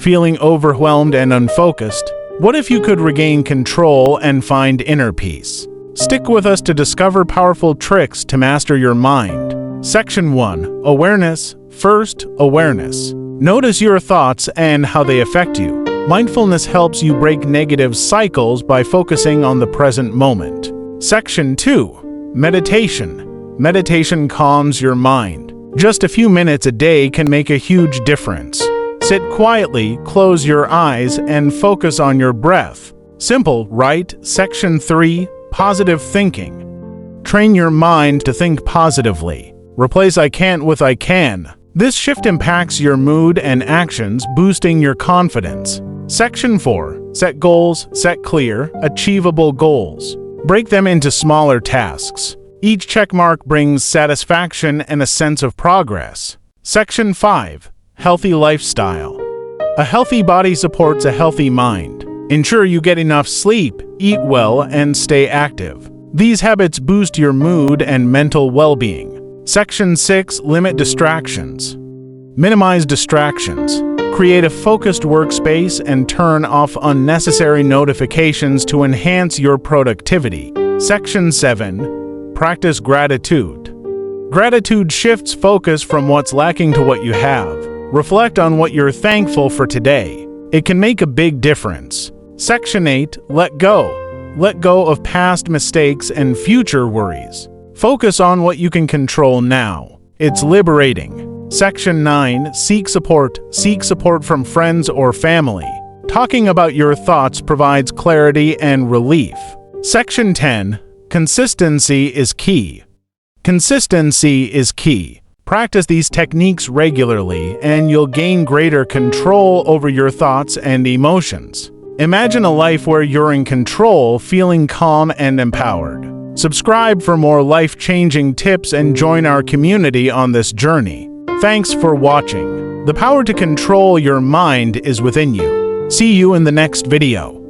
feeling overwhelmed and unfocused? What if you could regain control and find inner peace? Stick with us to discover powerful tricks to master your mind. Section 1. Awareness. First, awareness. Notice your thoughts and how they affect you. Mindfulness helps you break negative cycles by focusing on the present moment. Section 2. Meditation. Meditation calms your mind. Just a few minutes a day can make a huge difference. Sit quietly, close your eyes, and focus on your breath. Simple, right? Section 3. Positive thinking. Train your mind to think positively. Replace I can't with I can. This shift impacts your mood and actions, boosting your confidence. Section 4. Set goals. Set clear, achievable goals. Break them into smaller tasks. Each checkmark brings satisfaction and a sense of progress. Section 5. Healthy lifestyle. A healthy body supports a healthy mind. Ensure you get enough sleep, eat well, and stay active. These habits boost your mood and mental well-being. Section 6. Limit distractions. Minimize distractions. Create a focused workspace and turn off unnecessary notifications to enhance your productivity. Section 7. Practice gratitude. Gratitude shifts focus from what's lacking to what you have. Reflect on what you're thankful for today. It can make a big difference. Section 8. Let go. Let go of past mistakes and future worries. Focus on what you can control now. It's liberating. Section 9. Seek support. Seek support from friends or family. Talking about your thoughts provides clarity and relief. Section 10. Consistency is key. Consistency is key. Practice these techniques regularly, and you'll gain greater control over your thoughts and emotions. Imagine a life where you're in control, feeling calm and empowered. Subscribe for more life-changing tips and join our community on this journey. Thanks for watching. The power to control your mind is within you. See you in the next video.